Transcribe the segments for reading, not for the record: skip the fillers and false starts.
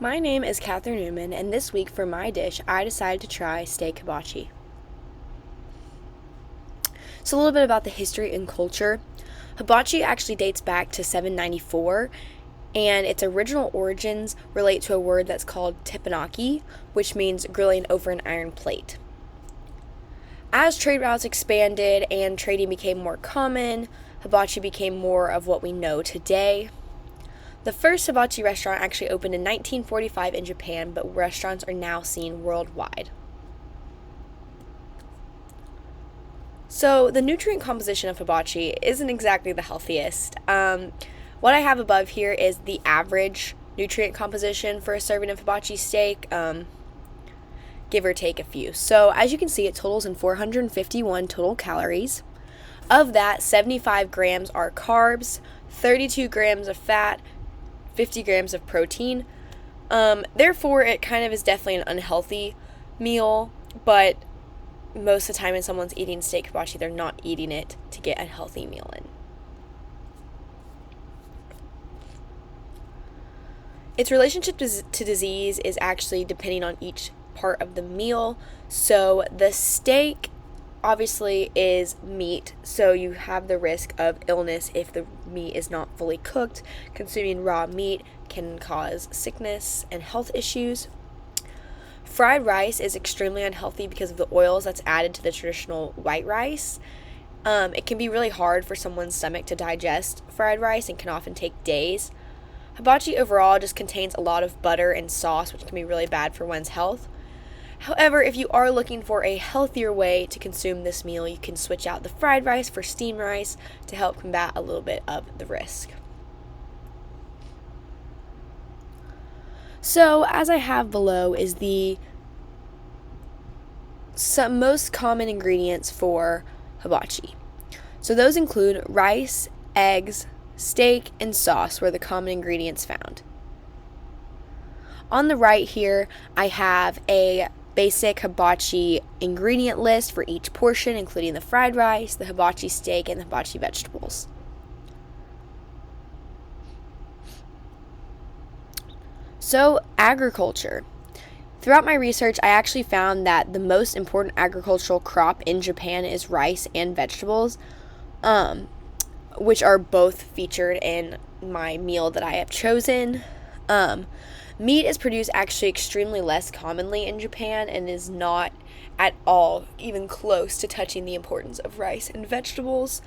My name is Katherine Newman, and this week for my dish, I decided to try steak hibachi. So, a little bit about the history and culture. Hibachi actually dates back to 794, and its original origins relate to a word that's called teppanyaki, which means grilling over an iron plate. As trade routes expanded and trading became more common, hibachi became more of what we know today. The first hibachi restaurant actually opened in 1945 in Japan, but restaurants are now seen worldwide. So, the nutrient composition of hibachi isn't exactly the healthiest. What I have above here is the average nutrient composition for a serving of hibachi steak, give or take a few. So, as you can see, it totals in 451 total calories. Of that, 75 grams are carbs, 32 grams of fat, 50 grams of protein. Therefore, it kind of is definitely an unhealthy meal, but most of the time when someone's eating steak hibachi, they're not eating it to get a healthy meal in. Its relationship to disease is actually depending on each part of the meal. So the steak obviously is meat, so you have the risk of illness if the meat is not fully cooked. Consuming raw meat can cause sickness and health issues. Fried rice is extremely unhealthy because of the oils that's added to the traditional white rice. It can be really hard for someone's stomach to digest fried rice and can often take days. Hibachi overall just contains a lot of butter and sauce, which can be really bad for one's health. However, if you are looking for a healthier way to consume this meal, you can switch out the fried rice for steamed rice to help combat a little bit of the risk. So, as I have below is the most common ingredients for hibachi. So those include rice, eggs, steak, and sauce were the common ingredients found. On the right here, I have a basic hibachi ingredient list for each portion, including the fried rice, the hibachi steak, and the hibachi vegetables. So, agriculture. Throughout my research, I actually found that the most important agricultural crop in Japan is rice and vegetables, which are both featured in my meal that I have chosen. Meat is produced actually extremely less commonly in Japan and is not at all even close to touching the importance of rice and vegetables.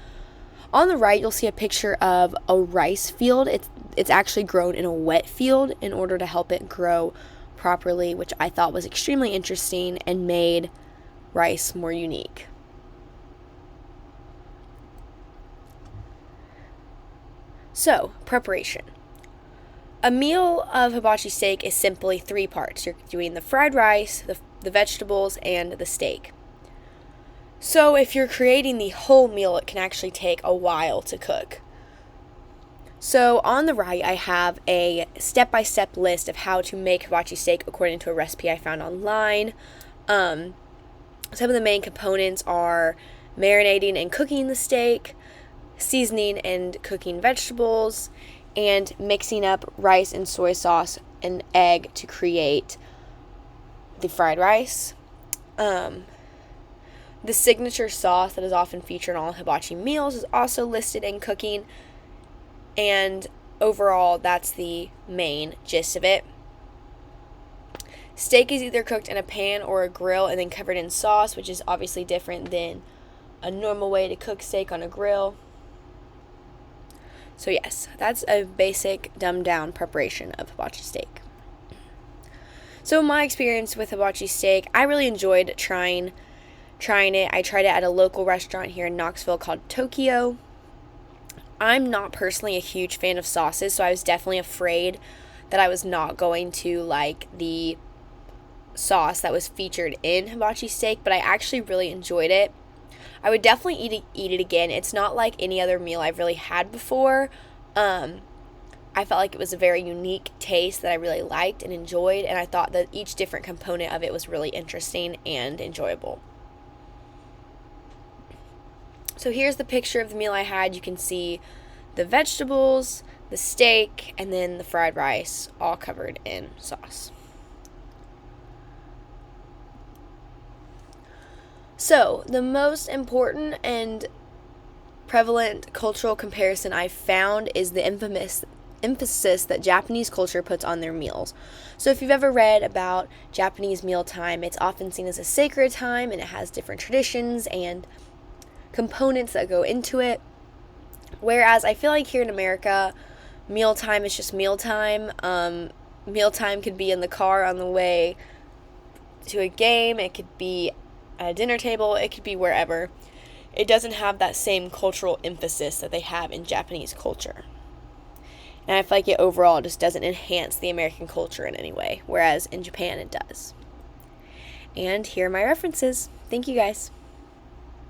On the right, you'll see a picture of a rice field. It's actually grown in a wet field in order to help it grow properly, which I thought was extremely interesting and made rice more unique. So, preparation. A meal of hibachi steak is simply 3 parts. You're doing the fried rice, the vegetables, and the steak. So if you're creating the whole meal, it can actually take a while to cook. So on the right, I have a step-by-step list of how to make hibachi steak according to a recipe I found online. Some of the main components are marinating and cooking the steak, seasoning and cooking vegetables, and mixing up rice and soy sauce and egg to create the fried rice. The signature sauce that is often featured on all hibachi meals is also listed in cooking, and overall that's the main gist of it. Steak is either cooked in a pan or a grill and then covered in sauce, which is obviously different than a normal way to cook steak on a grill. So yes, that's a basic, dumbed-down preparation of hibachi steak. So my experience with hibachi steak, I really enjoyed trying it. I tried it at a local restaurant here in Knoxville called Tokyo. I'm not personally a huge fan of sauces, so I was definitely afraid that I was not going to like the sauce that was featured in hibachi steak, but I actually really enjoyed it. I would definitely eat it again. It's not like any other meal I've really had before. I felt like it was a very unique taste that I really liked and enjoyed, and I thought that each different component of it was really interesting and enjoyable. So here's the picture of the meal I had. You can see the vegetables, the steak, and then the fried rice, all covered in sauce. So, the most important and prevalent cultural comparison I've found is the emphasis that Japanese culture puts on their meals. So if you've ever read about Japanese mealtime, it's often seen as a sacred time, and it has different traditions and components that go into it. Whereas I feel like here in America, mealtime is just mealtime. Mealtime could be in the car on the way to a game, it could be at a dinner table, it could be wherever. It doesn't have that same cultural emphasis that they have in Japanese culture. And I feel like it overall just doesn't enhance the American culture in any way, whereas in Japan it does. And here are my references. Thank you guys.